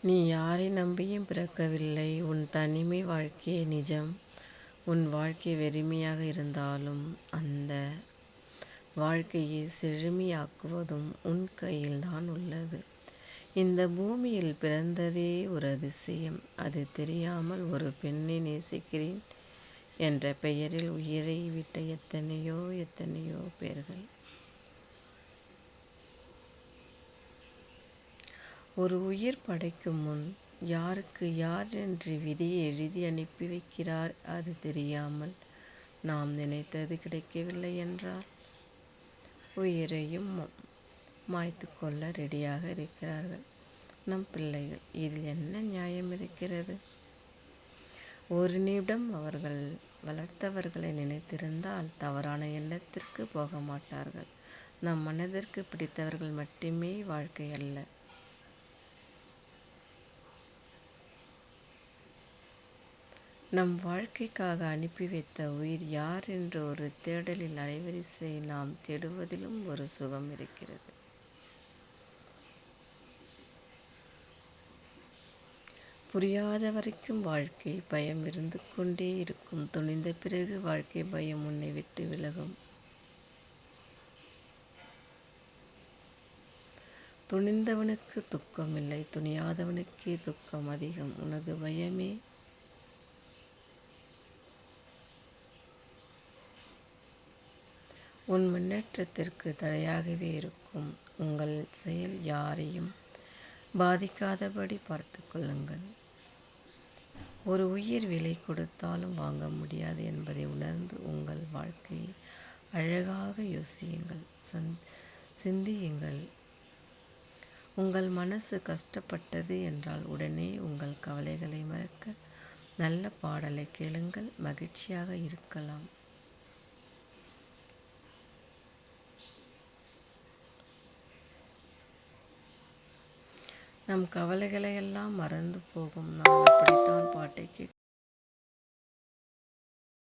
நீ யாரை நம்பியும் பிறக்கவில்லை. உன் தனிமை வாழ்க்கையே நிஜம். உன் வாழ்க்கை வெறுமையாக இருந்தாலும் அந்த வாழ்க்கையை செழுமையாக்குவதும் உன் கையில்தான் உள்ளது. இந்த பூமியில் பிறந்ததே ஒரு அதிசயம். அது தெரியாமல் ஒரு பெண்ணை நேசிக்கிறேன் என்ற பெயரில் உயிரை விட்ட எத்தனையோ எத்தனையோ பேர்கள். ஒரு உயிர் படைக்கும் முன் யாருக்கு யார் என்று விதியை எழுதி அனுப்பி வைக்கிறார். அது தெரியாமல் நாம் நினைத்தது கிடைக்கவில்லை என்றால் உயிரையும் மாய்த்து கொள்ள ரெடியாக இருக்கிறார்கள் நம் பிள்ளைகள். இதில் என்ன நியாயம் இருக்கிறது? ஒரு நிமிடம் அவர்கள் வளர்த்தவர்களை நினைத்திருந்தால் தவறான எண்ணத்திற்கு போக மாட்டார்கள். நம் மனதிற்கு பிடித்தவர்கள் மட்டுமே வாழ்க்கை அல்ல. நம் வாழ்க்கைக்காக அனுப்பி வைத்த உயிர் யார் என்ற ஒரு தேடலில் அலைவரிசை நாம் தேடுவதிலும் ஒரு சுகம் இருக்கிறது. புரியாத வரைக்கும் வாழ்க்கை பயம் இருந்து கொண்டே இருக்கும். துணிந்த பிறகு வாழ்க்கை பயம் உன்னை விட்டு விலகும். துணிந்தவனுக்கு துக்கம் இல்லை, துணியாதவனுக்கே துக்கம் அதிகம். உனது பயமே உன் முன்னேற்றத்திற்கு தடையாகவே இருக்கும். உங்கள் செயல் யாரையும் பாதிக்காதபடி பார்த்து கொள்ளுங்கள். ஒரு உயிர் விலை கொடுத்தாலும் வாங்க முடியாது என்பதை உணர்ந்து உங்கள் வாழ்க்கையை அழகாக யோசியுங்கள், சிந்தியுங்கள். உங்கள் மனசு கஷ்டப்பட்டது என்றால் உடனே உங்கள் கவலைகளை மறக்க நல்ல பாடலை கேளுங்கள். மகிழ்ச்சியாக இருக்கலாம். நம் கவலைகளை எல்லாம் மறந்து போகும். நான் அப்படித்தான் பாட்டை